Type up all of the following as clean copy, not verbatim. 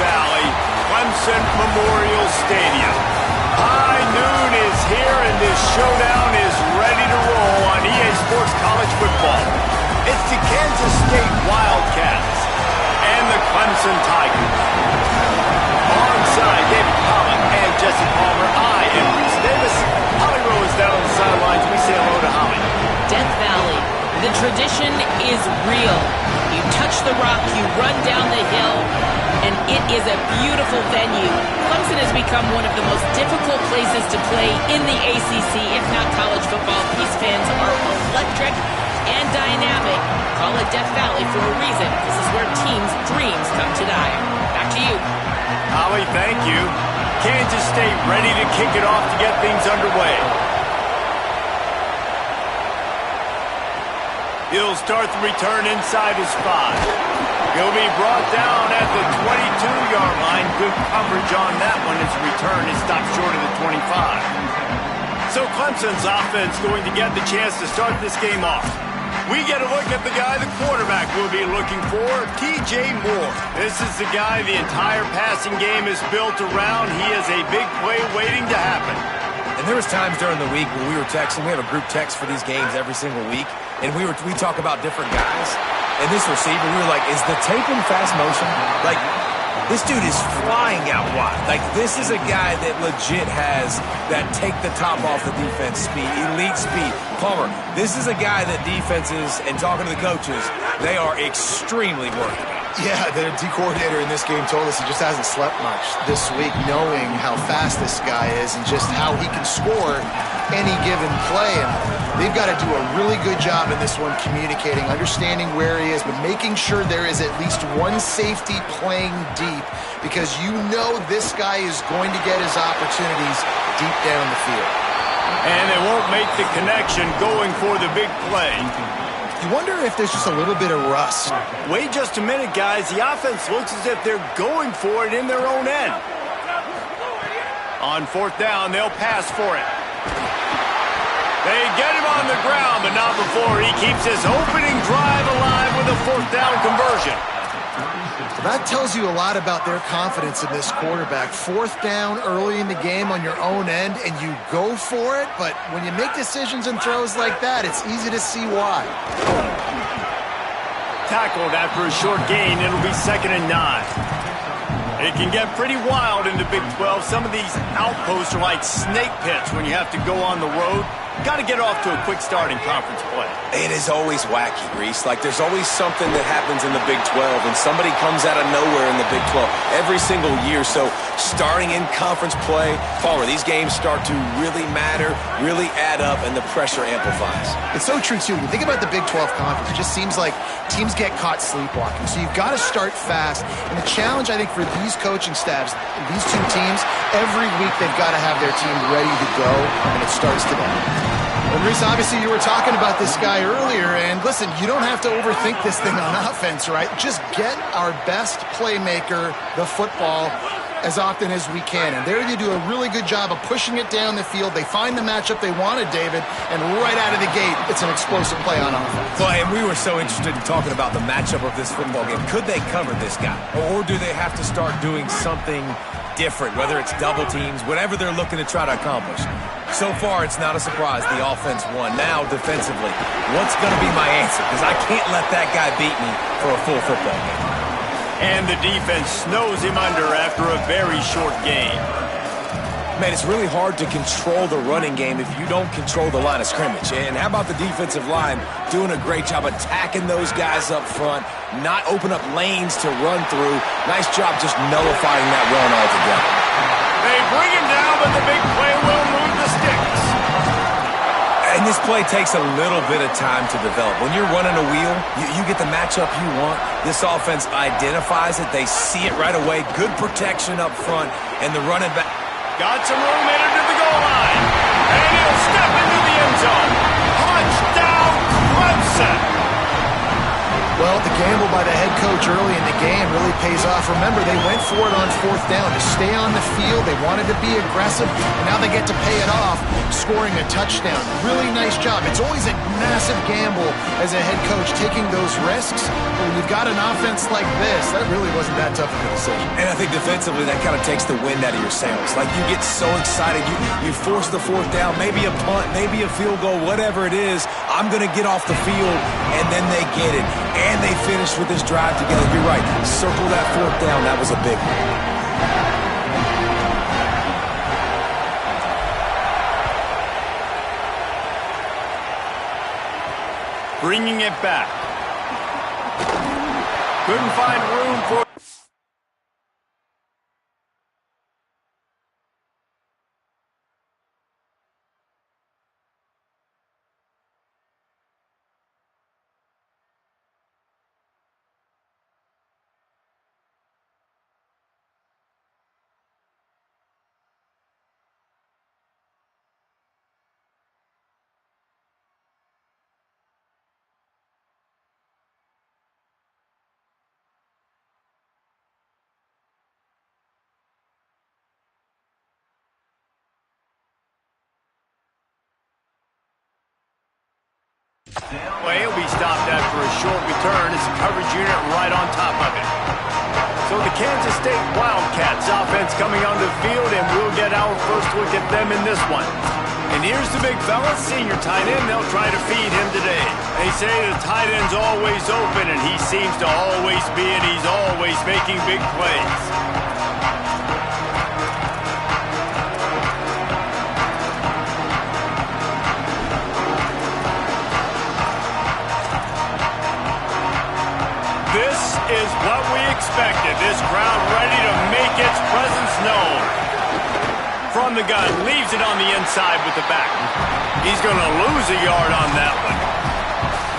Valley, Clemson Memorial Stadium. High noon is here, and this showdown is ready to roll on EA Sports College Football. It's the Kansas State Wildcats and the Clemson Tigers. Alongside David Pollock and Jesse Palmer, I am Reese Davis. Holly Rowe is down on the sidelines. We say hello to Holly. Death Valley, the tradition is real. You touch the rock, you run down the hill, and it is a beautiful venue. Clemson has become one of the most difficult places to play in the ACC, if not college football. These fans are electric and dynamic. Call it Death Valley for a reason. This is where teams' dreams come to die. Back to you. Holly, thank you. Kansas State ready to kick it off to get things underway. He'll start the return inside his 5. He'll be brought down at the 22-yard line. Good coverage on that one as the return is stopped short of the 25. So Clemson's offense going to get the chance to start this game off. We get a look at the guy the quarterback will be looking for, T.J. Moore. This is the guy the entire passing game is built around. He is a big play waiting to happen. And there was times during the week when we were texting. We have a group text for these games every single week. And we talk about different guys. And this receiver, we were like, is the tape in fast motion? Like, this dude is flying out wide. Like, this is a guy that legit has that take the top off the defense speed, elite speed. Palmer, this is a guy that defenses, and talking to the coaches, they are extremely worried about. Yeah, the D coordinator in this game told us he just hasn't slept much this week, knowing how fast this guy is and just how he can score any given play. And they've got to do a really good job in this one communicating, understanding where he is, but making sure there is at least one safety playing deep, because you know this guy is going to get his opportunities deep down the field. And they won't make the connection going for the big play. You wonder if there's just a little bit of rust. Wait just a minute, guys. The offense looks as if they're going for it in their own end. On 4th down, they'll pass for it. They get him on the ground, but not before he keeps his opening drive alive with a 4th down conversion. That tells you a lot about their confidence in this quarterback. 4th down early in the game on your own end, and you go for it, but when you make decisions and throws like that, it's easy to see why. Tackled after a short gain, it'll be 2nd and 9. It can get pretty wild in the Big 12. Some of these outposts are like snake pits when you have to go on the road. Got to get off to a quick start in conference play. It is always wacky, Reese. Like, there's always something that happens in the Big 12, and somebody comes out of nowhere in the Big 12 every single year. So starting in conference play, Palmer, these games start to really matter, really add up, and the pressure amplifies. It's so true, too. When you think about the Big 12 conference, it just seems like teams get caught sleepwalking. So you've got to start fast. And the challenge, I think, for these coaching staffs, these two teams, every week they've got to have their team ready to go, and it starts today. And Reese, obviously you were talking about this guy earlier, and listen, you don't have to overthink this thing on offense, right? Just get our best playmaker the football as often as we can. And there you do a really good job of pushing it down the field. They find the matchup they wanted, David, and right out of the gate, it's an explosive play on offense. Well, and we were so interested in talking about the matchup of this football game. Could they cover this guy? Or do they have to start doing something different, whether it's double teams, whatever they're looking to try to accomplish? So far, it's not a surprise. The offense won. Now, defensively, what's going to be my answer? Because I can't let that guy beat me for a full football game. And the defense snows him under after a very short game. Man, it's really hard to control the running game if you don't control the line of scrimmage. And how about the defensive line doing a great job attacking those guys up front, not open up lanes to run through. Nice job just nullifying that run altogether. They bring him down, but the big play will move the sticks. And this play takes a little bit of time to develop. When you're running a wheel, you get the matchup you want. This offense identifies it. They see it right away. Good protection up front, and the running back got some room in to the goal line. And he'll step into the end zone. Touchdown, Clemson. Well, the gamble by the head coach early in the game really pays off. Remember, they went for it on 4th down to stay on the field. They wanted to be aggressive, and now they get to pay it off, scoring a touchdown. Really nice job. It's always a massive gamble as a head coach taking those risks. But when you've got an offense like this, that really wasn't that tough of a decision. And I think defensively, that kind of takes the wind out of your sails. Like, you get so excited. You force the 4th down, maybe a punt, maybe a field goal, whatever it is. I'm going to get off the field, and then they get it. And they finish with this drive together. You're right. Circle that 4th down. That was a big one. Bringing it back. Couldn't find room for... Well, he'll be stopped after a short return. It's a coverage unit right on top of it. So the Kansas State Wildcats offense coming onto the field, and we'll get our first look at them in this one. And here's the big fella, senior tight end. They'll try to feed him today. They say the tight end's always open, and he seems to always be, and he's always making big plays. This is what we expected. This crowd ready to make its presence known. From the gun, leaves it on the inside with the back. He's going to lose a yard on that one.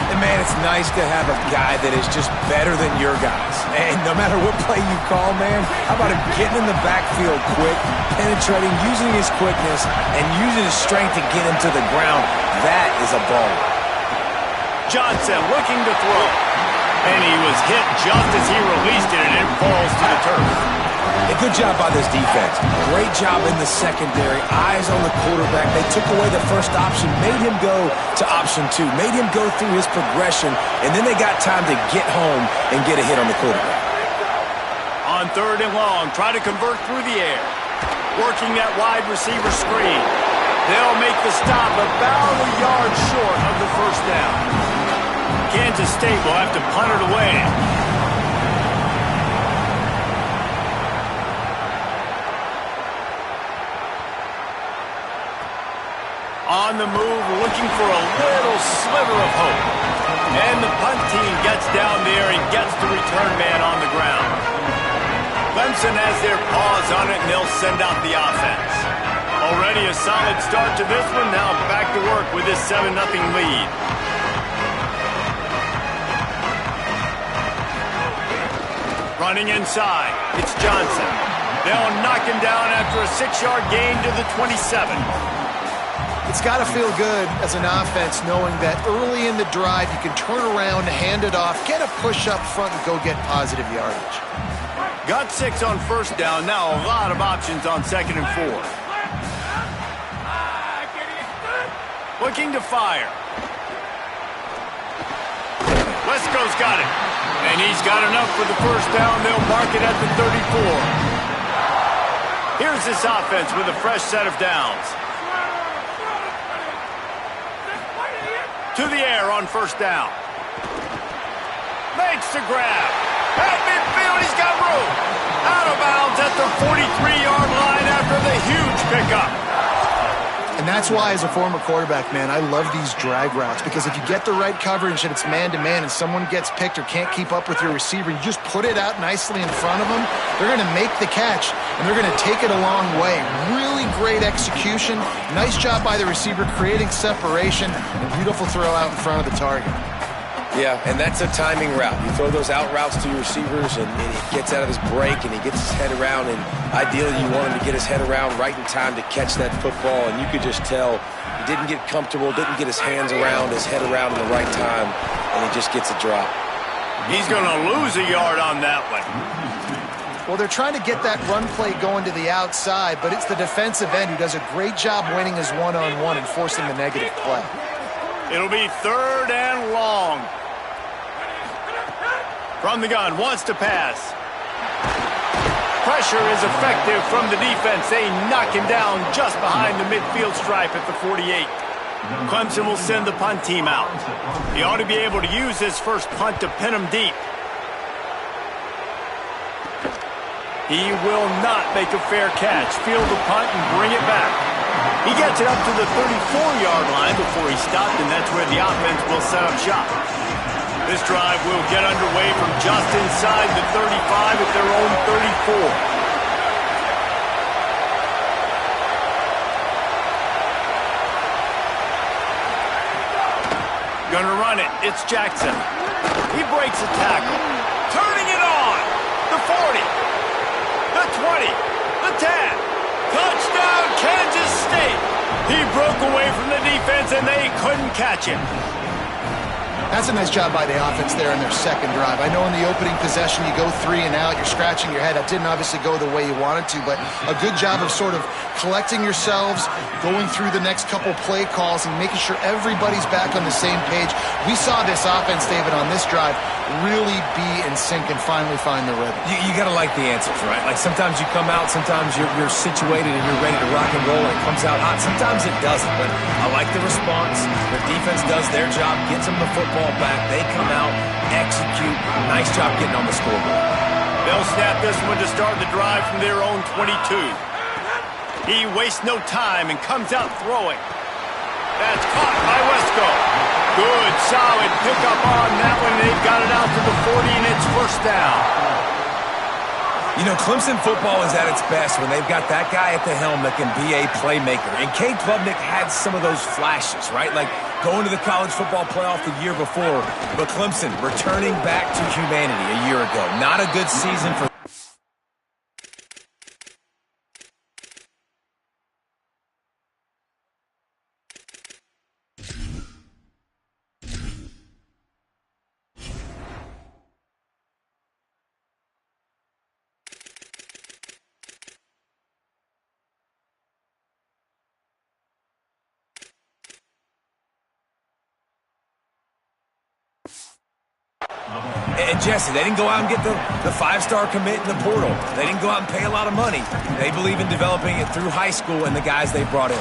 And, man, it's nice to have a guy that is just better than your guys. And no matter what play you call, man, how about him getting in the backfield quick, penetrating, using his quickness, and using his strength to get him to the ground. That is a ball. Johnson looking to throw. And he was hit just as he released it, and it falls to the turf. A good job by this defense. Great job in the secondary. Eyes on the quarterback. They took away the first option, made him go to option 2, made him go through his progression, and then they got time to get home and get a hit on the quarterback. On 3rd and long, try to convert through the air. Working that wide receiver screen. They'll make the stop about a yard short of the first down. Kansas State will have to punt it away. On the move, looking for a little sliver of hope. And the punt team gets down there and gets the return man on the ground. Clemson has their paws on it, and they'll send out the offense. Already a solid start to this one. Now back to work with this 7-0 lead. Running inside, it's Johnson. They'll knock him down after a 6-yard gain to the 27. It's got to feel good as an offense knowing that early in the drive you can turn around, hand it off, get a push up front, and go get positive yardage. Got 6 on 1st down. Now a lot of options on 2nd and 4. Looking to fire. Wesco's got it. And he's got enough for the first down. They'll mark it at the 34. Here's this offense with a fresh set of downs. To the air on 1st down. Makes the grab. At midfield, he's got room. Out of bounds at the 43-yard line after the huge pickup. And that's why, as a former quarterback, man, I love these drag routes, because if you get the right coverage and it's man-to-man and someone gets picked or can't keep up with your receiver, you just put it out nicely in front of them, they're going to make the catch, and they're going to take it a long way. Really great execution. Nice job by the receiver creating separation, and beautiful throw out in front of the target. Yeah, and that's a timing route. You throw those out routes to your receivers, and he gets out of his break, and he gets his head around, and ideally you want him to get his head around right in time to catch that football, and you could just tell he didn't get comfortable, didn't get his hands around, his head around in the right time, and he just gets a drop. He's going to lose a yard on that one. Well, they're trying to get that run play going to the outside, but it's the defensive end who does a great job winning his one-on-one and forcing the negative play. It'll be 3rd and long. From the gun, wants to pass. Pressure is effective from the defense. They knock him down just behind the midfield stripe at the 48. Clemson will send the punt team out. He ought to be able to use his first punt to pin him deep. He will not make a fair catch. Field the punt and bring it back. He gets it up to the 34-yard line before he stopped, and that's where the offense will set up shop. This drive will get underway from just inside the 35 at their own 34. Gonna run it. It's Jackson. He breaks a tackle. Turning it on. The 40. The 20. The 10. Touchdown, Kansas State. He broke away from the defense, and they couldn't catch him. That's a nice job by the offense there in their second drive. I know in the opening possession you go 3 and out, you're scratching your head. That didn't obviously go the way you wanted to, but a good job of sort of collecting yourselves, going through the next couple play calls, and making sure everybody's back on the same page. We saw this offense, David, on this drive really be in sync and finally find the rhythm. You got to like the answers, right? Like sometimes you come out, sometimes you're situated and you're ready to rock and roll and it comes out hot. Sometimes it doesn't, but I like the response. The defense does their job, gets them the football back. They come out, execute. Nice job getting on the scoreboard. They'll snap this one to start the drive from their own 22. He wastes no time and comes out throwing. That's caught by Wesco. Good, solid pickup on that one. They've got it out to the 40, and it's first down. You know, Clemson football is at its best when they've got that guy at the helm that can be a playmaker. And Cade Klubnik had some of those flashes, right? Like going to the college football playoff the year before. But Clemson returning back to humanity a year ago. Not a good season for... And Jesse, they didn't go out and get the five-star commit in the portal. They didn't go out and pay a lot of money. They believe in developing it through high school and the guys they brought in.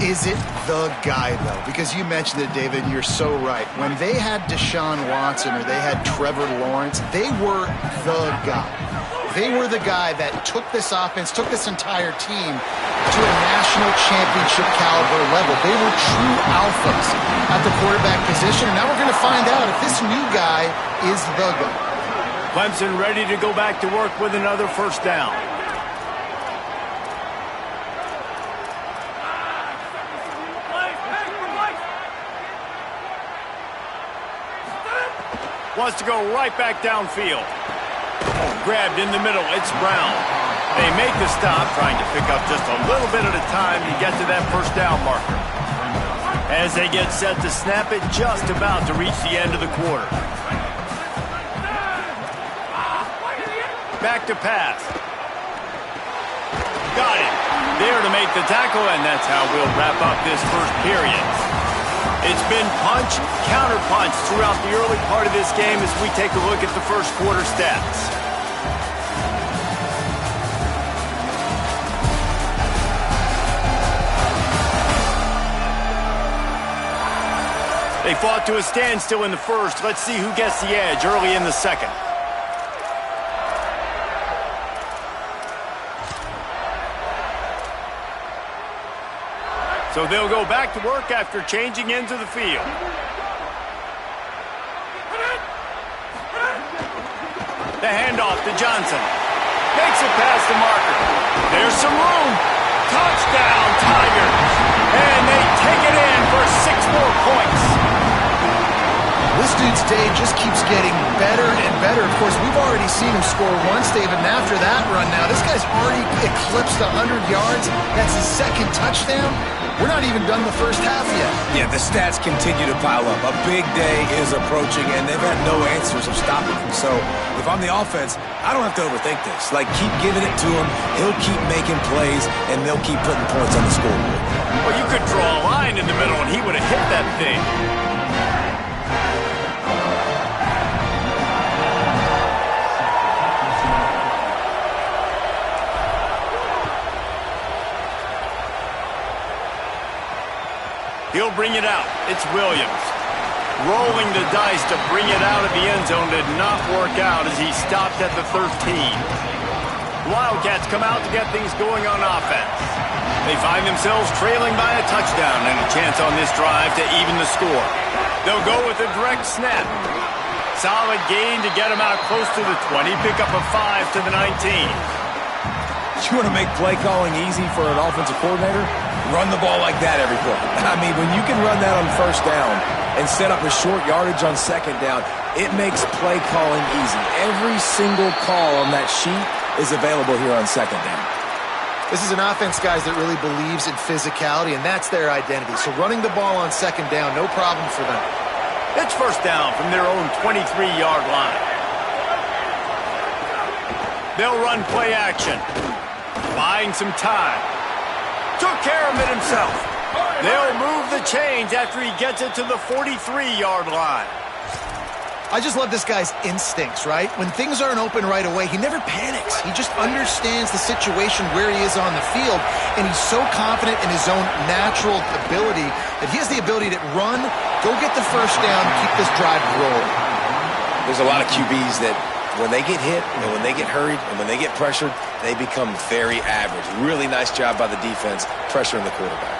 Is it the guy, though? Because you mentioned it, David, and you're so right. When they had Deshaun Watson or they had Trevor Lawrence, they were the guy. They were the guy that took this offense, took this entire team to a national championship caliber level. They were true alphas at the quarterback position, and now we're going to find out if this new guy is the guy. Clemson ready to go back to work with another first down. Wants to go right back downfield. Grabbed in the middle, it's Brown. They make the stop, trying to pick up just a little bit at a time to get to that first down marker. As they get set to snap it, just about to reach the end of the quarter. Back to pass. Got it. There to make the tackle, and that's how we'll wrap up this first period. It's been punch, counter-punch throughout the early part of this game as we take a look at the first quarter stats. They fought to a standstill in the first. Let's see who gets the edge early in the second. So they'll go back to work after changing into the field. The handoff to Johnson. Makes it past the marker. There's some room. Touchdown, Tigers. And they take it in for 6 more points. This dude's day just keeps getting better and better. Of course, we've already seen him score once, David, and after that run now, this guy's already eclipsed 100 yards. That's his second touchdown. We're not even done the first half yet. Yeah, the stats continue to pile up. A big day is approaching, and they've had no answers of stopping him. So if I'm the offense, I don't have to overthink this. Like, keep giving it to him. He'll keep making plays, and they'll keep putting points on the scoreboard. Well, you could draw a line in the middle, and he would have hit that thing. He'll bring it out. It's Williams. Rolling the dice to bring it out of the end zone did not work out as he stopped at the 13. The Wildcats come out to get things going on offense. They find themselves trailing by a touchdown and a chance on this drive to even the score. They'll go with a direct snap. Solid gain to get him out close to the 20. Pick up a 5 to the 19. You want to make play calling easy for an offensive coordinator? Run the ball like that every play. I mean, when you can run that on first down and set up a short yardage on second down, it makes play calling easy. Every single call on that sheet is available here on second down. This is an offense, guys, that really believes in physicality, and that's their identity. So running the ball on second down, no problem for them. It's first down from their own 23-yard line. They'll run play action. Buying some time. Took care of it himself. They'll move the chains after he gets it to the 43-yard line. I just love this guy's instincts, right? When things aren't open right away, he never panics. He just understands the situation where he is on the field, and he's so confident in his own natural ability that he has the ability to run, go get the first down, keep this drive rolling. There's a lot of QBs that when they get hit and when they get hurried and when they get pressured, they become very average. Really nice job by the defense pressuring the quarterback.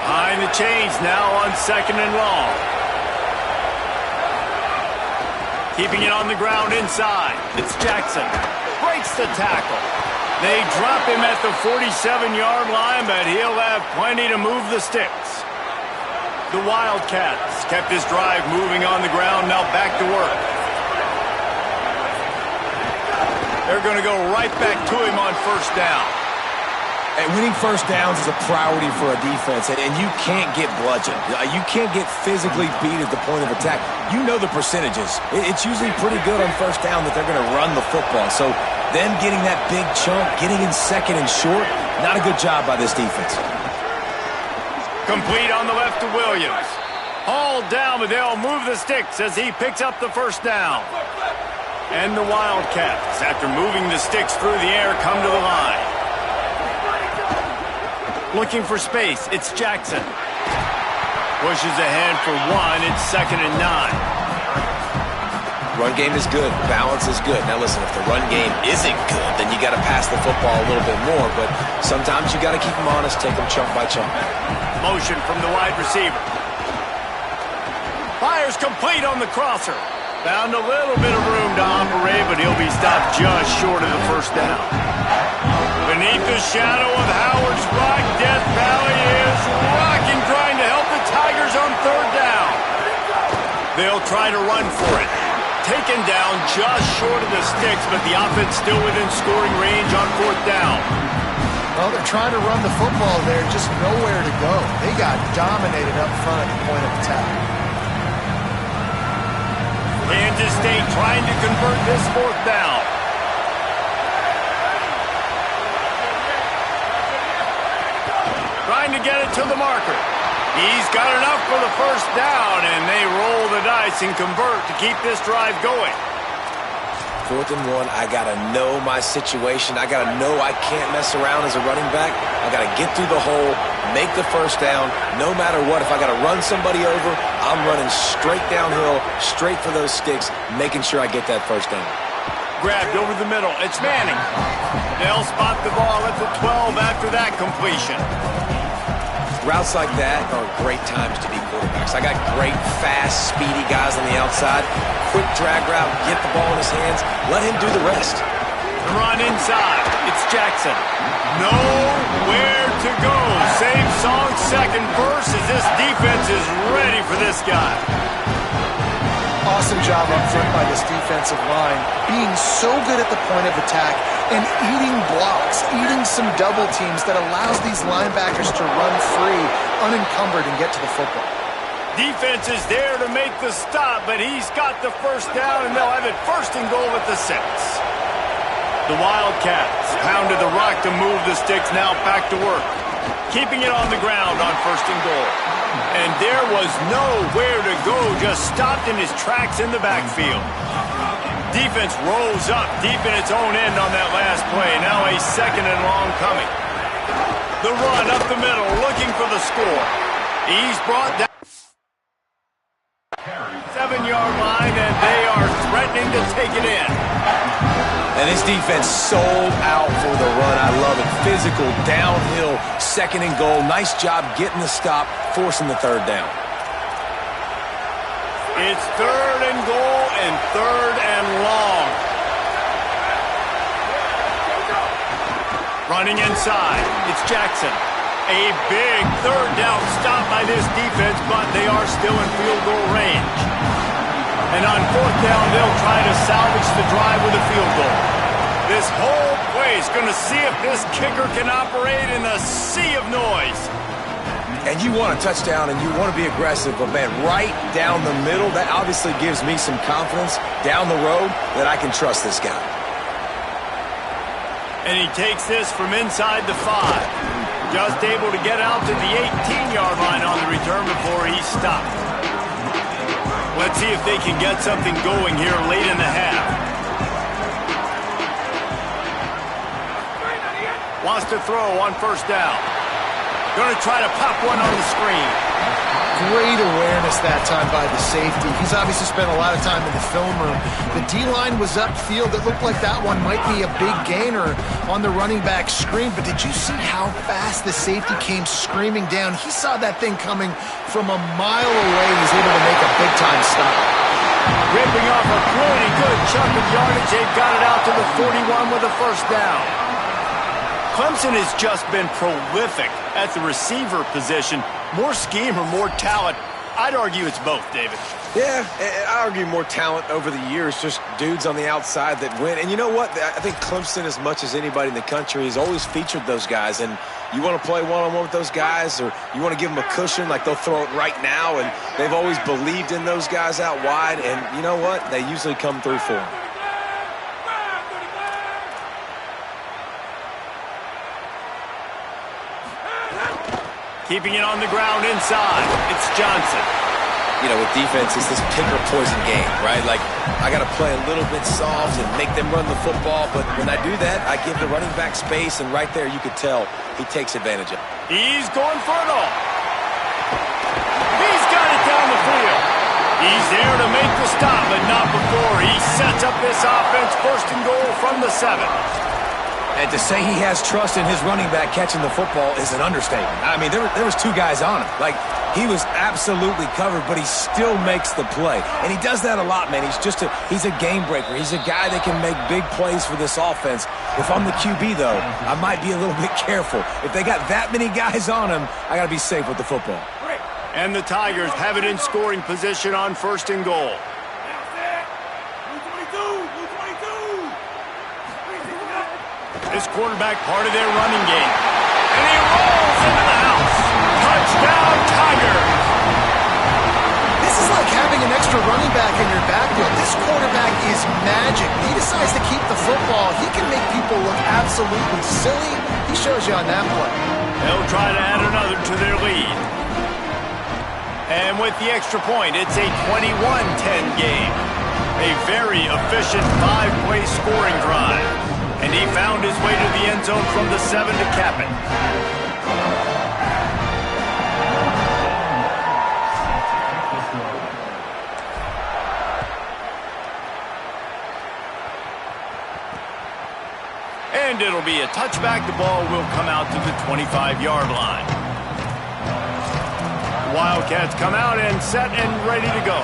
Behind the chains now on second and long. Keeping it on the ground inside. It's Jackson. Breaks the tackle. They drop him at the 47-yard line, but he'll have plenty to move the sticks. The Wildcats kept this drive moving on the ground, now back to work. They're going to go right back to him on first down. And winning first downs is a priority for a defense, and you can't get bludgeoned. You can't get physically beat at the point of attack. You know the percentages. It's usually pretty good on first down that they're going to run the football. So them getting that big chunk, getting in second and short, not a good job by this defense. Complete on the left to Williams. Hauled down, but they'll move the sticks as he picks up the first down. And the Wildcats, after moving the sticks through the air, come to the line. Looking for space, it's Jackson. Pushes ahead for one, it's second and 9. Run game is good, balance is good. Now listen, if the run game isn't good, then you got to pass the football a little bit more, but sometimes you got to keep them honest, take them chunk by chunk. Motion from the wide receiver. Fires complete on the crosser. Found a little bit of room to operate, but he'll be stopped just short of the first down. Beneath the shadow of Howard's Rock, Death Valley is rocking, trying to help the Tigers on third down. They'll try to run for it. Taken down just short of the sticks, but the offense still within scoring range on fourth down. Well, they're trying to run the football there, just nowhere to go. They got dominated up front at the point of attack. Kansas State trying to convert this fourth down. Trying to get it to the marker. He's got enough for the first down, and they roll the dice and convert to keep this drive going. 4th and 1, I got to know my situation. I got to know I can't mess around as a running back. I got to get through the hole, make the first down. No matter what, if I got to run somebody over, I'm running straight downhill, straight for those sticks, making sure I get that first down. Grabbed over the middle. It's Manning. They'll spot the ball at the 12 after that completion. Routes like that are great times to be quarterbacks. I got great, fast, speedy guys on the outside. Quick drag route, get the ball in his hands, let him do the rest. The run inside. It's Jackson. Nowhere to go. Same song, second verse, as this defense is ready for this guy. awesome job up front by this defensive line, being so good at the point of attack and eating blocks, eating some double teams that allows these linebackers to run free, unencumbered, and get to the football. Defense is there to make the stop, but he's got the first down, and they'll have it 1st and goal at the 6. The Wildcats pounded the rock to move the sticks, now back to work. Keeping it on the ground on 1st and goal. And there was nowhere to go, just stopped in his tracks in the backfield. Defense rolls up deep in its own end on that last play. Now a 2nd and long coming. The run up the middle, looking for the score. He's brought down 7-yard line, and they are threatening to take it in. And this defense sold out for the run. I love it. Physical, downhill, 2nd and goal. Nice job getting the stop, forcing the 3rd down. It's 3rd and goal and 3rd and long. Running inside, it's Jackson. A big 3rd down stop by this defense, but they are still in field goal range. And on 4th down, they'll try to salvage the drive with a field goal. This whole play is going to see if this kicker can operate in a sea of noise. And you want a touchdown and you want to be aggressive, but man, right down the middle, that obviously gives me some confidence down the road that I can trust this guy. And he takes this from inside the 5. Just able to get out to the 18-yard line on the return before he's stopped. Let's see if they can get something going here late in the half. Wants to throw on 1st down. Going to try to pop one on the screen. Great awareness that time by the safety. He's obviously spent a lot of time in the film room. The D-line was upfield. It looked like that one might be a big gainer on the running back screen, but did you see how fast the safety came screaming down? He saw that thing coming from a mile away. He was able to make a big-time stop. Ripping off a pretty good chunk of yardage. They've got it out to the 41 with a 1st down. Clemson has just been prolific at the receiver position. More scheme or more talent? I'd argue it's both, David. Yeah, I argue more talent over the years, just dudes on the outside that win. And you know what? I think Clemson, as much as anybody in the country, has always featured those guys. And you want to play one-on-one with those guys, or you want to give them a cushion, like they'll throw it right now. And they've always believed in those guys out wide. And you know what? They usually come through for them. Keeping it on the ground inside. It's Johnson. You know, with defense, it's this pick or poison game, right? Like, I got to play a little bit soft and make them run the football, but when I do that, I give the running back space, and right there you could tell he takes advantage of it. He's going for it all. He's got it down the field. He's there to make the stop, but not before he sets up this offense 1st and goal from the 7. And to say he has trust in his running back catching the football is an understatement. I mean, there was 2 guys on him. Like, he was absolutely covered, but he still makes the play. And he does that a lot, man. He's a game breaker. He's a guy that can make big plays for this offense. If I'm the QB, though, I might be a little bit careful. If they got that many guys on him, I got to be safe with the football. And the Tigers have it in scoring position on 1st and goal. This quarterback part of their running game. And he rolls into the house. Touchdown, Tigers! This is like having an extra running back in your backfield. This quarterback is magic. When he decides to keep the football, he can make people look absolutely silly. He shows you on that play. They'll try to add another to their lead. And with the extra point, it's a 21-10 game. A very efficient 5-play scoring drive. And he found his way to the end zone from the 7 to cap it. And it'll be a touchback. The ball will come out to the 25-yard line. Wildcats come out and set and ready to go.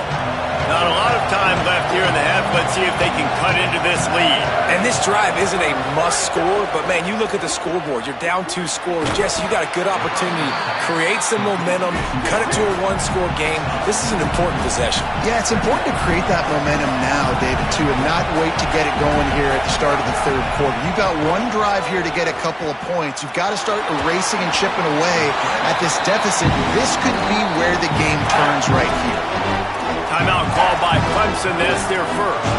Not a lot of time left here in the half. Let's see if they can cut into this lead. And this drive isn't a must score, but, man, you look at the scoreboard. You're down 2 scores. Jesse, you got a good opportunity. Create some momentum. Cut it to a 1-score game. This is an important possession. Yeah, it's important to create that momentum now, David, too, and not wait to get it going here at the start of the third quarter. You've got one drive here to get a couple of points. You've got to start erasing and chipping away at this deficit. This could be where the game turns right here. Timeout called by Clemson. That's their first.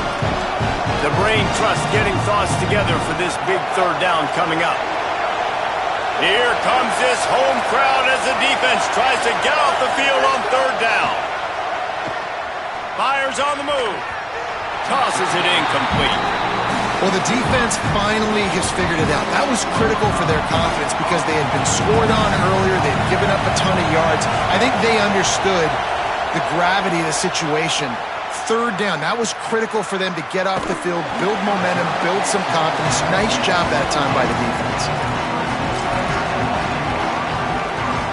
The brain trust getting thoughts together for this big third down coming up. Here comes this home crowd as the defense tries to get off the field on third down. Fires on the move. Tosses it incomplete. Well, the defense finally has figured it out. That was critical for their confidence because they had been scored on earlier. They had given up a ton of yards. I think they understood the gravity of the situation. Third down, that was critical for them to get off the field, build momentum, build some confidence. Nice job that time by the defense.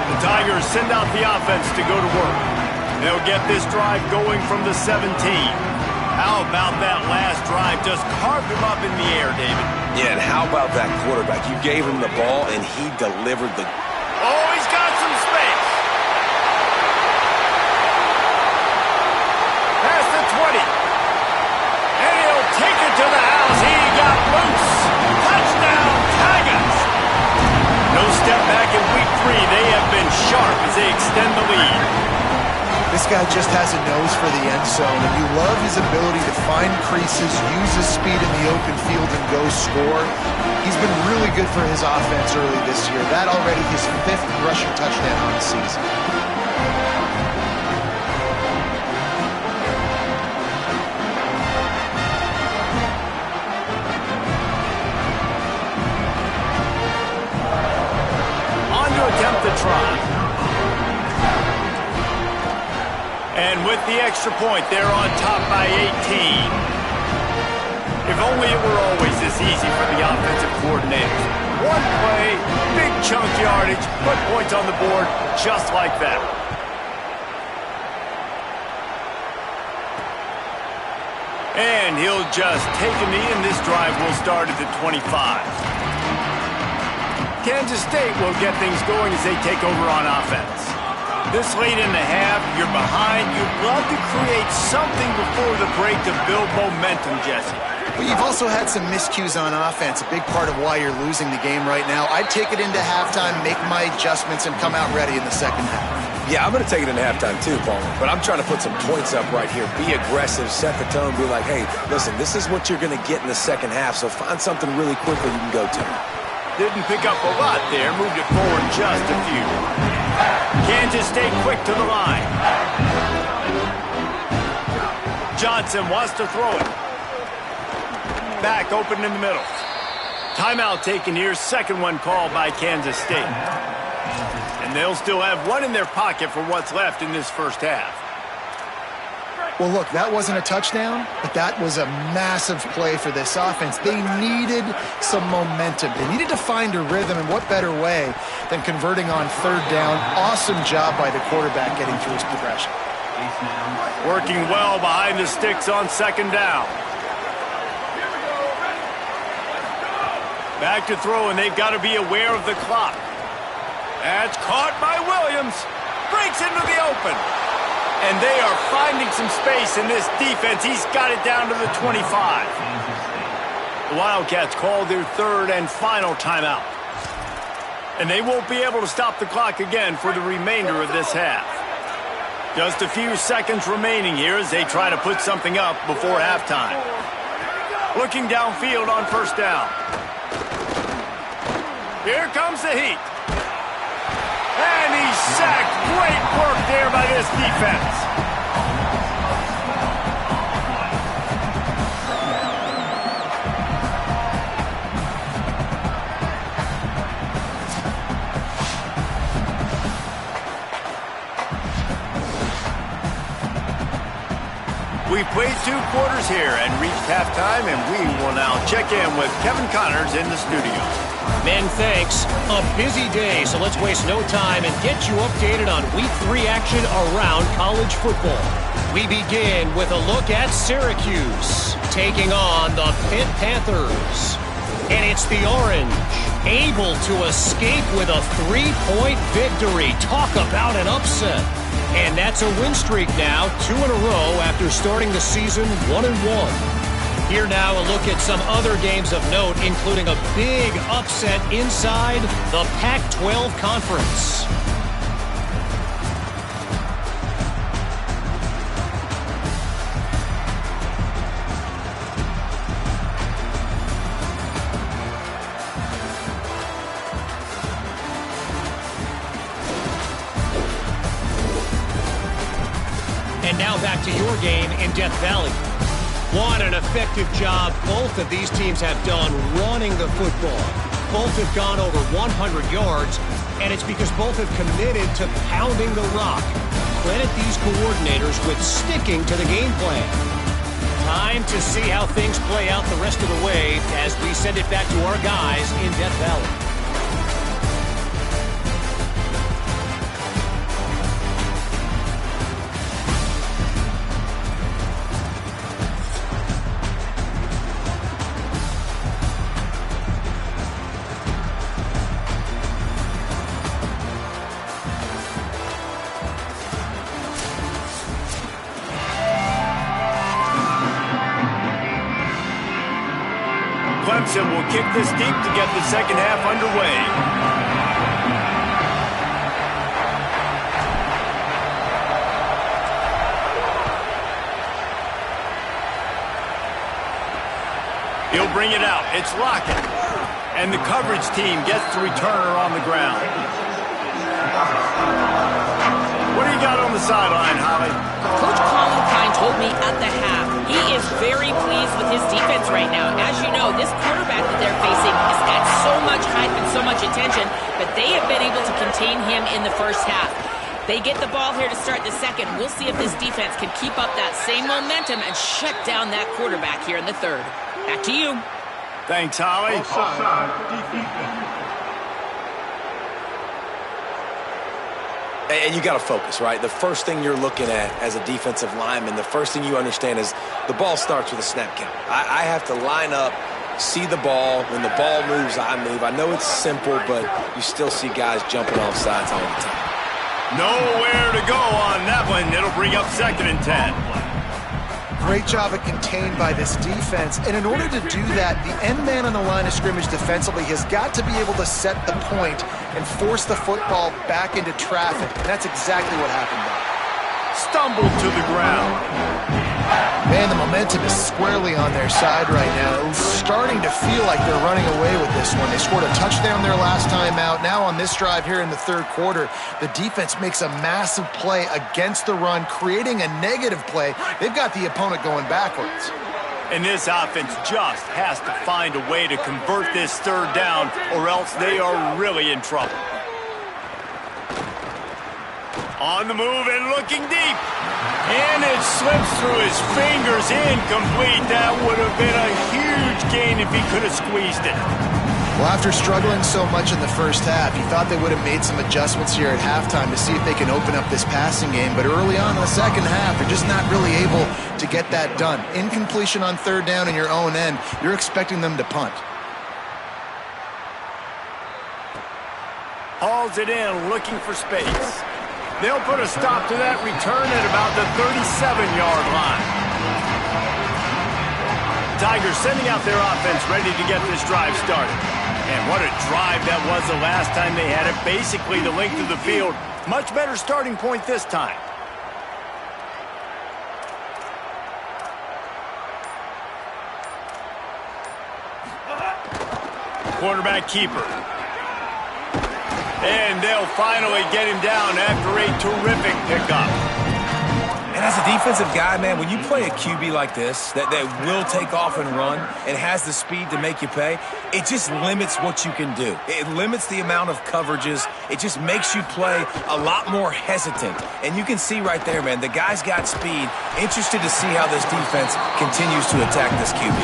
The Tigers send out the offense to go to work. They'll get this drive going from the 17. How about that last drive? Just carved him up in the air, David. Yeah, and how about that quarterback? You gave him the ball, and he delivered the... Oh, he's got some space. Past the 20. And he'll take it to the house. He got loose. Touchdown, Tigers. No step back in week 3. They have been sharp as they extend the lead. This guy just has a nose for the end zone, and you love his ability to find creases, use his speed in the open field, and go score. He's been really good for his offense early this year. That already his 5th rushing touchdown on the season. On to attempt the try. And with the extra point, they're on top by 18. If only it were always this easy for the offensive coordinators. One play, big chunk yardage, put points on the board just like that. And he'll just take a knee, and this drive will start at the 25. Kansas State will get things going as they take over on offense. This late in the half, you're behind. You'd love to create something before the break to build momentum, Jesse. Well, you've also had some miscues on offense, a big part of why you're losing the game right now. I'd take it into halftime, make my adjustments, and come out ready in the second half. Yeah, I'm going to take it into halftime too, Paul. But I'm trying to put some points up right here. Be aggressive, set the tone, be like, hey, listen, this is what you're going to get in the second half, so find something really quickly you can go to. Didn't pick up a lot there, moved it forward just a few. Kansas State quick to the line. Johnson wants to throw it. Back open in the middle. Timeout taken here, second one called by Kansas State. And they'll still have one in their pocket for what's left in this first half. Well, look, that wasn't a touchdown, but that was a massive play for this offense. They needed some momentum. They needed to find a rhythm, and what better way than converting on third down. Awesome job by the quarterback getting through his progression. Working well behind the sticks on second down. Back to throw, and they've got to be aware of the clock. That's caught by Williams. Breaks into the open. And they are finding some space in this defense. He's got it down to the 25. The Wildcats called their third and final timeout. And they won't be able to stop the clock again for the remainder of this half. Just a few seconds remaining here as they try to put something up before halftime. Looking downfield on first down. Here comes the heat. And he's sacked. Great work there by this defense. We've played 2 quarters here and reached halftime, and we will now check in with Kevin Connors in the studio. Men, thanks. A busy day, so let's waste no time and get you updated on Week 3 action around college football. We begin with a look at Syracuse taking on the Pitt Panthers. And it's the Orange, able to escape with a 3-point victory. Talk about an upset. And that's a win streak now, 2 in a row after starting the season 1-1. Here now a look at some other games of note, including a big upset inside the Pac-12 Conference. And now back to your game in Death Valley. What an effective job both of these teams have done running the football. Both have gone over 100 yards, and it's because both have committed to pounding the rock. Credit these coordinators with sticking to the game plan. Time to see how things play out the rest of the way as we send it back to our guys in Death Valley. Clemson will kick this deep to get the second half underway. He'll bring it out. It's Lockett. And the coverage team gets the returner on the ground. What do you got on the sideline, Holly? Coach Colin Kine told me at the half he is very pleased with his defense right now. As you know, this quarterback that they're facing has got so much hype and so much attention, but they have been able to contain him in the first half. They get the ball here to start the second. We'll see if this defense can keep up that same momentum and shut down that quarterback here in the third. Back to you. Thanks, Holly. And you got to focus, right? The first thing you're looking at as a defensive lineman, the first thing you understand is the ball starts with a snap count. I have to line up, see the ball. When the ball moves, I move. I know it's simple, but you still see guys jumping off sides all the time. Nowhere to go on that one. It'll bring up 2nd and 10. Great job at contained by this defense. And in order to do that, the end man on the line of scrimmage defensively has got to be able to set the point and force the football back into traffic. And that's exactly what happened there. Stumbled to the ground. Man, the momentum is squarely on their side right now. It's starting to feel like they're running away with this one. They scored a touchdown their last time out. Now on this drive here in the third quarter, the defense makes a massive play against the run, creating a negative play. They've got the opponent going backwards. And this offense just has to find a way to convert this third down, or else they are really in trouble. On the move and looking deep. And it slips through his fingers, incomplete. That would have been a huge gain if he could have squeezed it. Well, after struggling so much in the first half, you thought they would have made some adjustments here at halftime to see if they can open up this passing game. But early on in the second half, they're just not really able to get that done. Incompletion on third down in your own end, you're expecting them to punt. Hauls it in, looking for space. They'll put a stop to that return at about the 37-yard line. Tigers sending out their offense ready to get this drive started. And what a drive that was the last time they had it, basically the length of the field. Much better starting point this time. Quarterback keeper. And they'll finally get him down after a terrific pickup. And as a defensive guy, man, when you play a QB like this that will take off and run and has the speed to make you pay, it just limits what you can do. It limits the amount of coverages. It just makes you play a lot more hesitant. And you can see right there, man, the guy's got speed. Interested to see how this defense continues to attack this QB.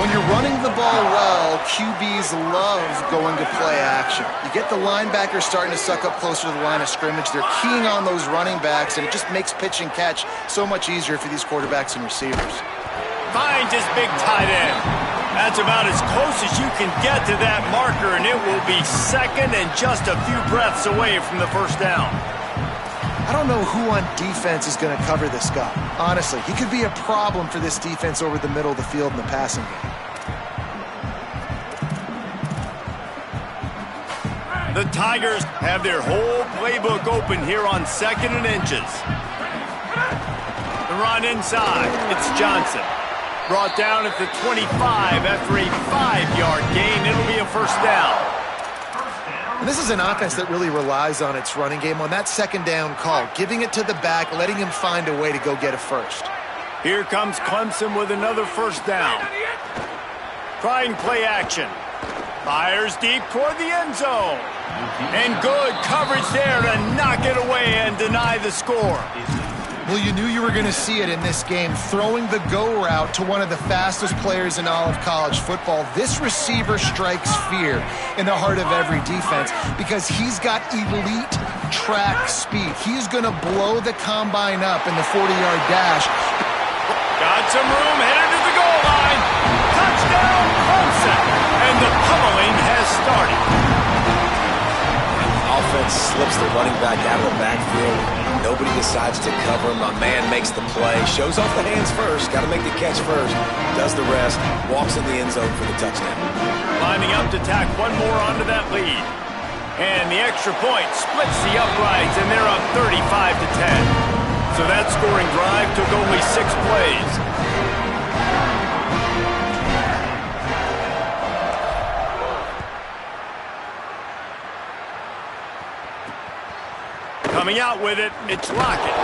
When you're running the ball well, QBs love going to play action. You get the linebackers starting to suck up closer to the line of scrimmage. They're keying on those running backs, and it just makes pitch and catch so much easier for these quarterbacks and receivers. Finds his big tight end. That's about as close as you can get to that marker, and it will be second and just a few breaths away from the first down. I don't know who on defense is going to cover this guy. Honestly, he could be a problem for this defense over the middle of the field in the passing game. The Tigers have their whole playbook open here on 2nd and inches. The run inside. It's Johnson. Brought down at the 25 after a 5-yard gain. It'll be a first down. And this is an offense that really relies on its running game on that second down call, giving it to the back, letting him find a way to go get a first. Here comes Clemson with another first down. Trying play action. Fires deep toward the end zone. And good coverage there to knock it away and deny the score. Well, you knew you were going to see it in this game, throwing the go route to one of the fastest players in all of college football. This receiver strikes fear in the heart of every defense because he's got elite track speed. He's going to blow the combine up in the 40-yard dash. Got some room, headed to the goal line. Touchdown, Clemson. And the pummeling has started. Offense slips the running back out of the backfield. Nobody decides to cover him. My man makes the play. Shows off the hands first. Got to make the catch first. Does the rest. Walks in the end zone for the touchdown. Lining up to tack one more onto that lead. And the extra point splits the uprights, and they're up 35-10. So that scoring drive took only 6 plays. Coming out with it, it's Lockett.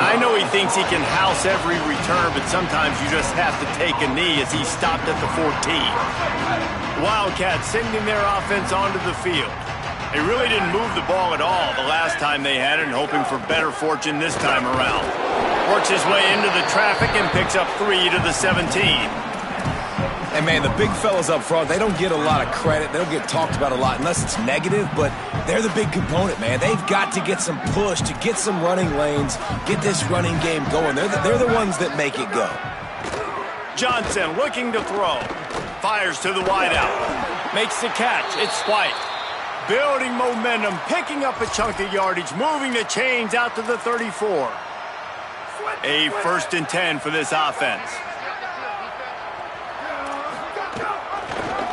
I know he thinks he can house every return, but sometimes you just have to take a knee as he stopped at the 14. The Wildcats sending their offense onto the field. They really didn't move the ball at all the last time they had it, and hoping for better fortune this time around. Works his way into the traffic and picks up 3 to the 17. And, man, the big fellas up front, they don't get a lot of credit. They don't get talked about a lot unless it's negative, but they're the big component, man. They've got to get some push, to get some running lanes, get this running game going. They're the ones that make it go. Johnson looking to throw. Fires to the wideout. Makes the catch. It's White. Building momentum, picking up a chunk of yardage, moving the chains out to the 34. A 1st and 10 for this offense.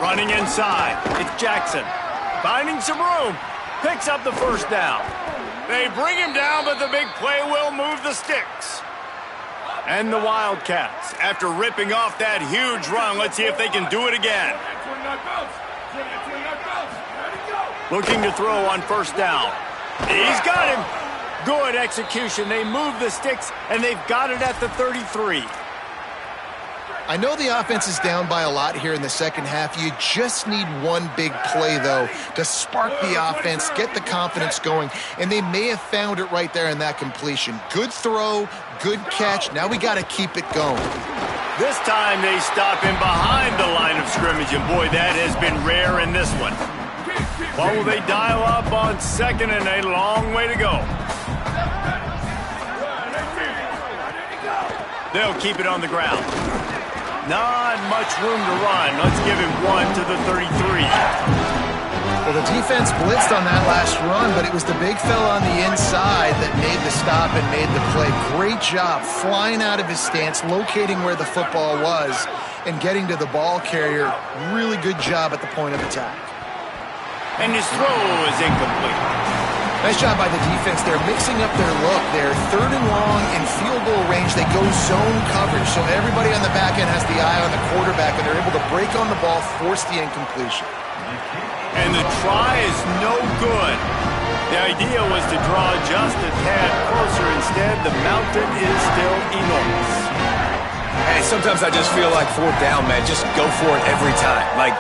Running inside, it's Jackson. Finding some room, picks up the first down. They bring him down, but the big play will move the sticks. And the Wildcats, after ripping off that huge run, let's see if they can do it again. Looking to throw on first down. He's got him. Good execution. They move the sticks, and they've got it at the 33. I know the offense is down by a lot here in the second half. You just need one big play, though, to spark the offense, get the confidence going, and they may have found it right there in that completion. Good throw, good catch. Now we got to keep it going. This time they stop him behind the line of scrimmage, and boy, that has been rare in this one. What will they dial up on 2nd and a long way to go? They'll keep it on the ground. Not much room to run. Let's give him 1 to the 33. Well, the defense blitzed on that last run, but it was the big fella on the inside that made the stop and made the play. Great job flying out of his stance, locating where the football was, and getting to the ball carrier. Really good job at the point of attack. And his throw is incomplete. Nice job by the defense. They're mixing up their look. They're 3rd and long in field goal range. They go zone coverage, so everybody on the back end has the eye on the quarterback, and they're able to break on the ball, force the incompletion. And the try is no good. The idea was to draw just a tad closer. Instead, the mountain is still enormous. Hey, sometimes I just feel like 4th down, man. Just go for it every time. Like,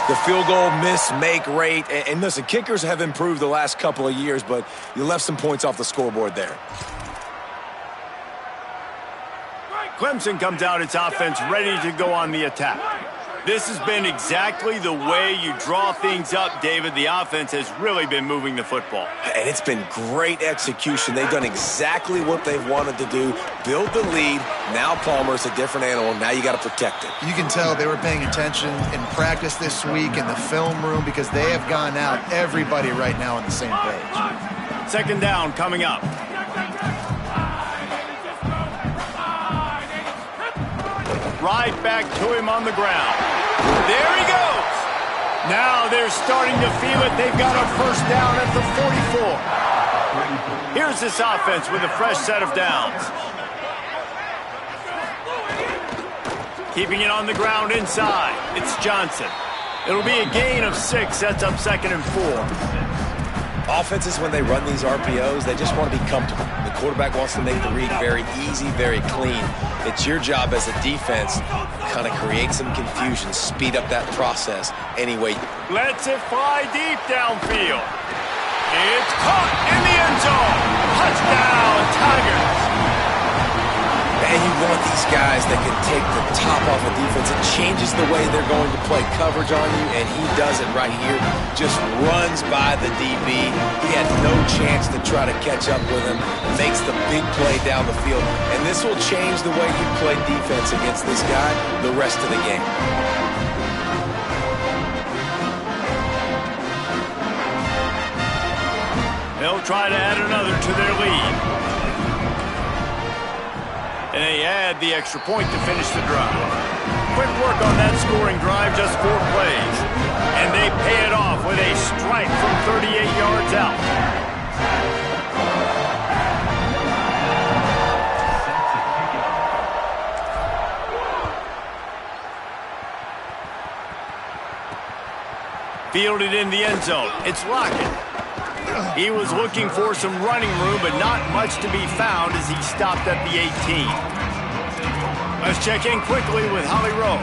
the field goal miss-make rate. And listen, kickers have improved the last couple of years, but you left some points off the scoreboard there. Clemson comes out its offense ready to go on the attack. This has been exactly the way you draw things up, David. The offense has really been moving the football. And it's been great execution. They've done exactly what they've wanted to do. Build the lead. Now Palmer's a different animal. Now you got to protect it. You can tell they were paying attention in practice this week in the film room because they have gone out, everybody right now on the same page. Second down coming up. Right back to him on the ground. There he goes. Now they're starting to feel it. They've got a first down at the 44. Here's this offense with a fresh set of downs. Keeping it on the ground inside. It's Johnson. It'll be a gain of 6. Sets up 2nd and 4. Offenses, when they run these RPOs, they just want to be comfortable. The quarterback wants to make the read very easy, very clean. It's your job as a defense to kind of create some confusion, speed up that process anyway. Lets it fly deep downfield. It's caught in the end zone. Touchdown, Tigers. And you want these guys that can take the top off of defense. It changes the way they're going to play coverage on you, and he does it right here. Just runs by the DB. He had no chance to try to catch up with him. Makes the big play down the field. And this will change the way you play defense against this guy the rest of the game. They'll try to add another to their lead. And they add the extra point to finish the drive. Quick work on that scoring drive, just 4 plays. And they pay it off with a strike from 38 yards out. Fielded in the end zone. It's Lockett. He was looking for some running room, but not much to be found as he stopped at the 18. Let's check in quickly with Holly Rowe.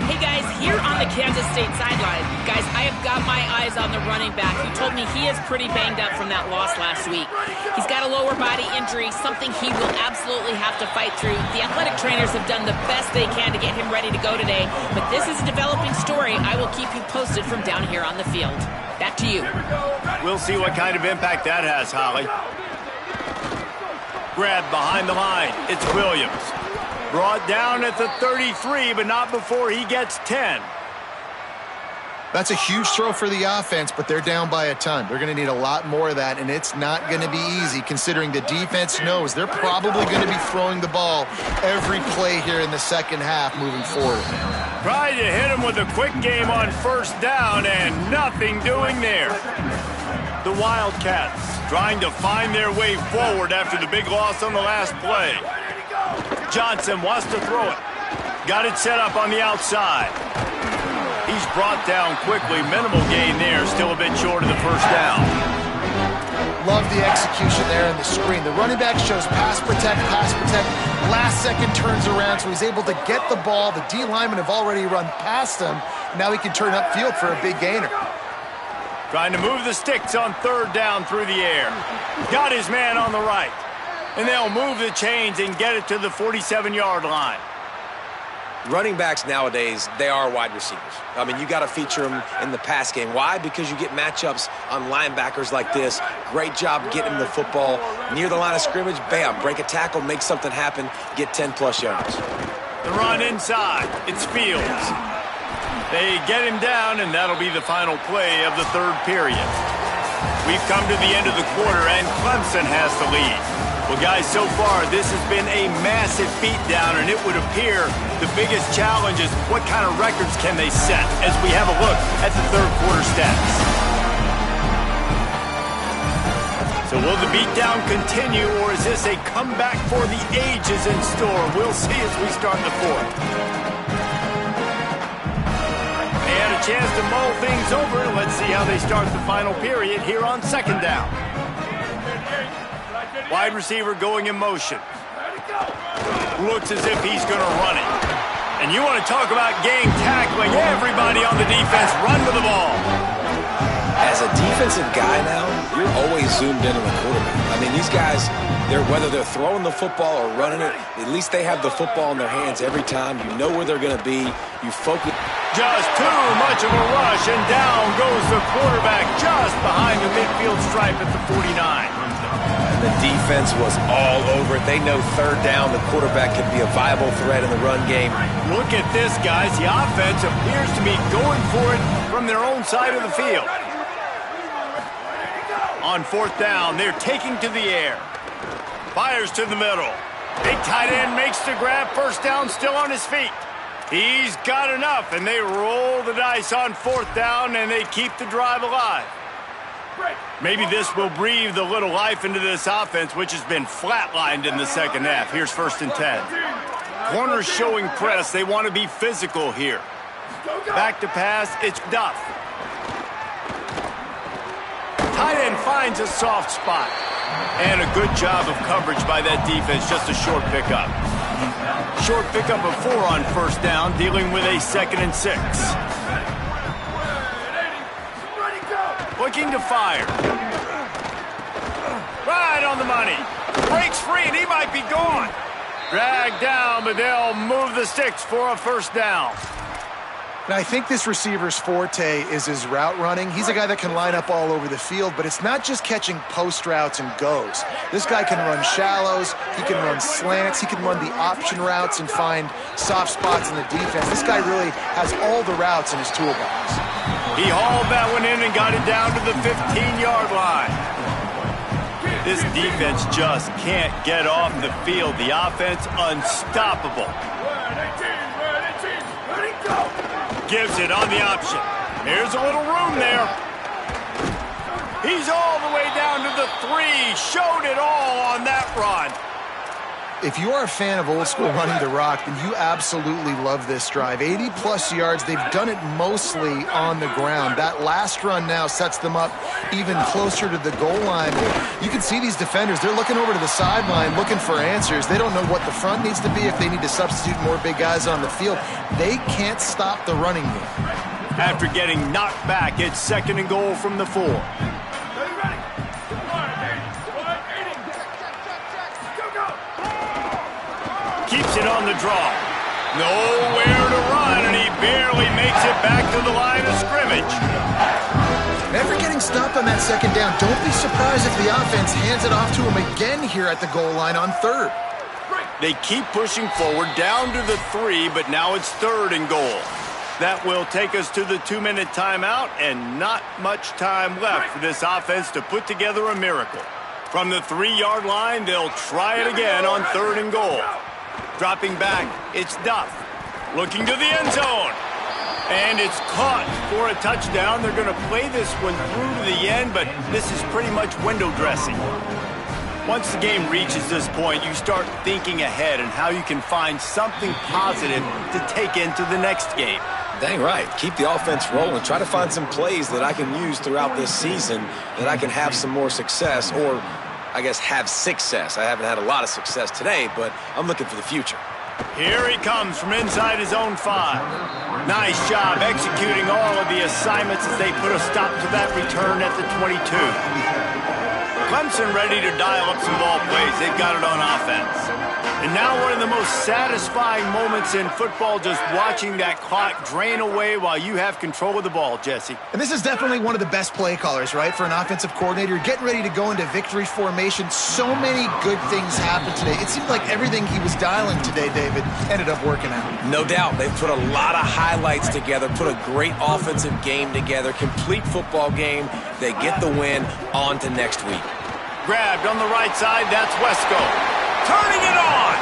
Hey guys, here on the Kansas State sideline, guys, I have got my eyes on the running back. He told me he is pretty banged up from that loss last week. He's got a lower body injury, something he will absolutely have to fight through. The athletic trainers have done the best they can to get him ready to go today, but this is a developing story. I will keep you posted from down here on the field. Back to you. We'll see what kind of impact that has, Holly. Grab behind the line. It's Williams. Brought down at the 33, but not before he gets 10. That's a huge throw for the offense, but they're down by a ton. They're going to need a lot more of that, and it's not going to be easy considering the defense knows they're probably going to be throwing the ball every play here in the second half moving forward. Tried to hit him with a quick game on first down, and nothing doing there. The Wildcats trying to find their way forward after the big loss on the last play. Johnson wants to throw it. Got it set up on the outside. He's brought down quickly. Minimal gain there. Still a bit short of the first down. Love the execution there in the screen. The running back shows pass protect, pass protect. Last second turns around, so he's able to get the ball. The D linemen have already run past him. Now he can turn upfield for a big gainer. Trying to move the sticks on third down through the air. Got his man on the right. And they'll move the chains and get it to the 47-yard line. Running backs nowadays, they are wide receivers. I mean, you got to feature them in the pass game. Why? Because you get matchups on linebackers like this. Great job getting the football near the line of scrimmage. Bam, break a tackle, make something happen, get 10-plus yards. The run inside. It's Fields. They get him down, and that'll be the final play of the third period. We've come to the end of the quarter, and Clemson has the lead. Well, guys, so far, this has been a massive beatdown, and it would appear the biggest challenge is what kind of records can they set as we have a look at the third quarter stats. So will the beatdown continue, or is this a comeback for the ages in store? We'll see as we start the fourth. They had a chance to mull things over. Let's see how they start the final period here on second down. Wide receiver going in motion. Looks as if he's going to run it. And you want to talk about game tackling. Everybody on the defense run with the ball. As a defense defensive guy now, you're always zoomed in on the quarterback. I mean, these guys, whether they're throwing the football or running it, at least they have the football in their hands every time. You know where they're going to be. You focus. Just too much of a rush, and down goes the quarterback just behind the midfield stripe at the 49. The defense was all over it. They know third down, the quarterback could be a viable threat in the run game. Look at this, guys. The offense appears to be going for it from their own side of the field. On fourth down, they're taking to the air. Fires to the middle. Big tight end makes the grab. First down, still on his feet. He's got enough, and they roll the dice on fourth down, and they keep the drive alive. Maybe this will breathe a little life into this offense, which has been flatlined in the second half. Here's 1st and 10. Corners showing press. They want to be physical here. Back to pass. It's Duff. Tight end finds a soft spot. And a good job of coverage by that defense. Just a short pickup. Short pickup of 4 on first down, dealing with a 2nd and 6. Looking to fire. Right on the money. Breaks free, and he might be gone. Dragged down, but they'll move the sticks for a first down. Now, I think this receiver's forte is his route running. He's a guy that can line up all over the field, but it's not just catching post routes and goes. This guy can run shallows, he can run slants, he can run the option routes and find soft spots in the defense. This guy really has all the routes in his toolbox. He hauled that one in and got it down to the 15-yard line. This defense just can't get off the field. The offense unstoppable. Gives it on the option. There's a little room there. He's all the way down to the 3. Showed it all on that run. If you are a fan of old school running the rock, then you absolutely love this drive. 80-plus yards. They've done it mostly on the ground. That last run now sets them up even closer to the goal line. You can see these defenders. They're looking over to the sideline looking for answers. They don't know what the front needs to be, if they need to substitute more big guys on the field. They can't stop the running game. After getting knocked back, it's 2nd and goal from the 4. Keeps it on the draw. Nowhere to run, and he barely makes it back to the line of scrimmage. After getting stopped on that 2nd down, don't be surprised if the offense hands it off to him again here at the goal line on 3rd. They keep pushing forward down to the 3, but now it's 3rd and goal. That will take us to the 2-minute timeout, and not much time left for this offense to put together a miracle. From the 3-yard line, they'll try it again on 3rd and goal. Dropping back, it's Duff. Looking to the end zone. And it's caught for a touchdown. They're going to play this one through to the end, but this is pretty much window dressing. Once the game reaches this point, you start thinking ahead and how you can find something positive to take into the next game. Dang right. Keep the offense rolling. Try to find some plays that I can use throughout this season that I can have some more success, or I guess have success. I haven't had a lot of success today, but I'm looking for the future. Here he comes from inside his own 5. Nice job executing all of the assignments as they put a stop to that return at the 22. Clemson ready to dial up some ball plays. They've got it on offense. And now one of the most satisfying moments in football, just watching that clock drain away while you have control of the ball, Jesse. And this is definitely one of the best play callers, right, for an offensive coordinator. You're getting ready to go into victory formation. So many good things happened today. It seemed like everything he was dialing today, David, ended up working out. No doubt. They've put a lot of highlights together, put a great offensive game together, complete football game. They get the win. On to next week. Grabbed on the right side, that's Wesco. Turning it on!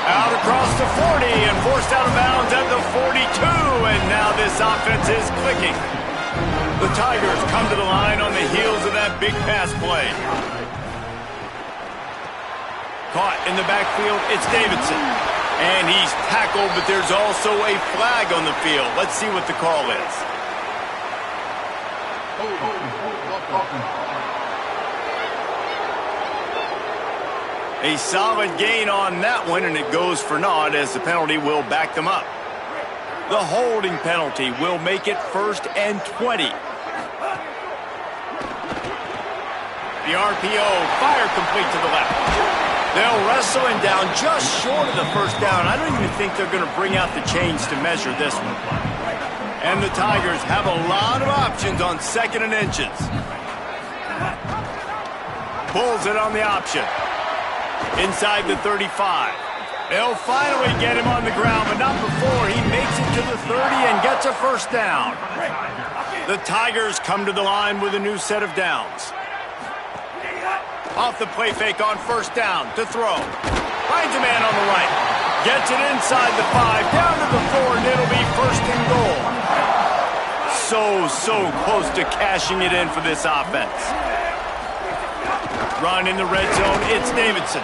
Out across the 40 and forced out of bounds at the 42, and now this offense is clicking. The Tigers come to the line on the heels of that big pass play. Caught in the backfield, it's Davidson. And he's tackled, but there's also a flag on the field. Let's see what the call is. A solid gain on that one, and it goes for naught as the penalty will back them up. The holding penalty will make it 1st and 20. The RPO, fire complete to the left. They'll wrestle him down just short of the first down. I don't even think they're going to bring out the chains to measure this one. And the Tigers have a lot of options on 2nd and inches. Pulls it on the option. Inside the 35. They'll finally get him on the ground, but not before he makes it to the 30 and gets a first down. The Tigers come to the line with a new set of downs. Off the play fake on first down to throw. Finds a man on the right. Gets it inside the 5, down to the 4, and it'll be first and goal. So close to cashing it in for this offense. Run in the red zone, it's Davidson.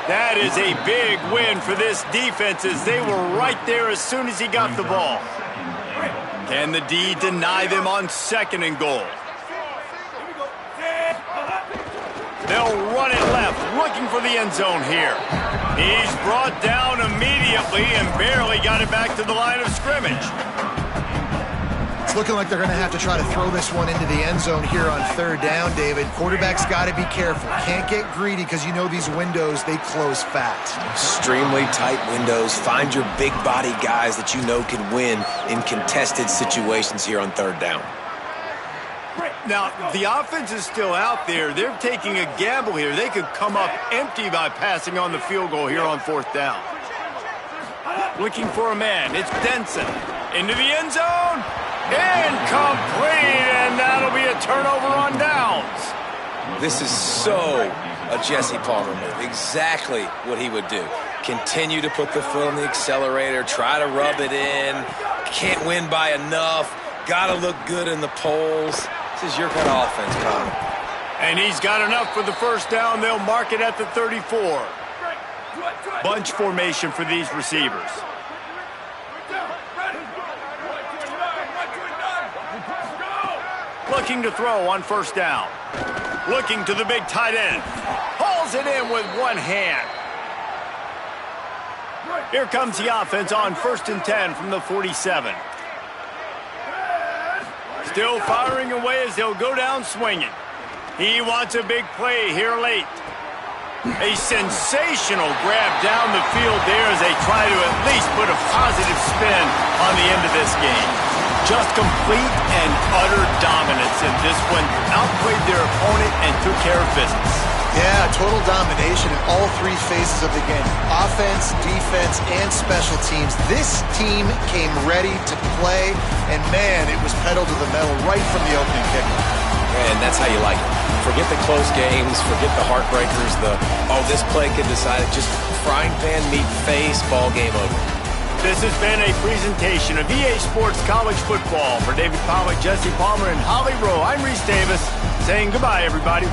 That is a big win for this defense as they were right there as soon as he got the ball. Can the D deny them on 2nd and goal? They'll run it left, looking for the end zone here. He's brought down immediately and barely got it back to the line of scrimmage. It's looking like they're going to have to try to throw this one into the end zone here on 3rd down, David. Quarterback's got to be careful. Can't get greedy because you know these windows, they close fast. Extremely tight windows. Find your big body guys that you know can win in contested situations here on 3rd down. Now, the offense is still out there. They're taking a gamble here. They could come up empty by passing on the field goal here on 4th down. Looking for a man. It's Denson. Into the end zone. Incomplete, and that'll be a turnover on downs. This is so a Jesse Palmer move. Exactly what he would do. Continue to put the foot on the accelerator. Try to rub it in. Can't win by enough. Got to look good in the polls. This is your kind of offense, Palmer. And he's got enough for the first down. They'll mark it at the 34. Bunch formation for these receivers. Looking to throw on first down. Looking to the big tight end. Hauls it in with one hand. Here comes the offense on 1st and 10 from the 47. Still firing away as they'll go down swinging. He wants a big play here late. A sensational grab down the field there as they try to at least put a positive spin on the end of this game. Just complete and utter dominance in this one. Outplayed their opponent and took care of business. Yeah, total domination in all 3 phases of the game. Offense, defense, and special teams. This team came ready to play, and man, it was pedal to the metal right from the opening kickoff. And that's how you like it. Forget the close games, forget the heartbreakers, this play could decide it. Just frying pan, meat face, ball game over. This has been a presentation of EA Sports College Football. For David Pollack, Jesse Palmer, and Holly Rowe, I'm Reese Davis, saying goodbye, everybody.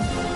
You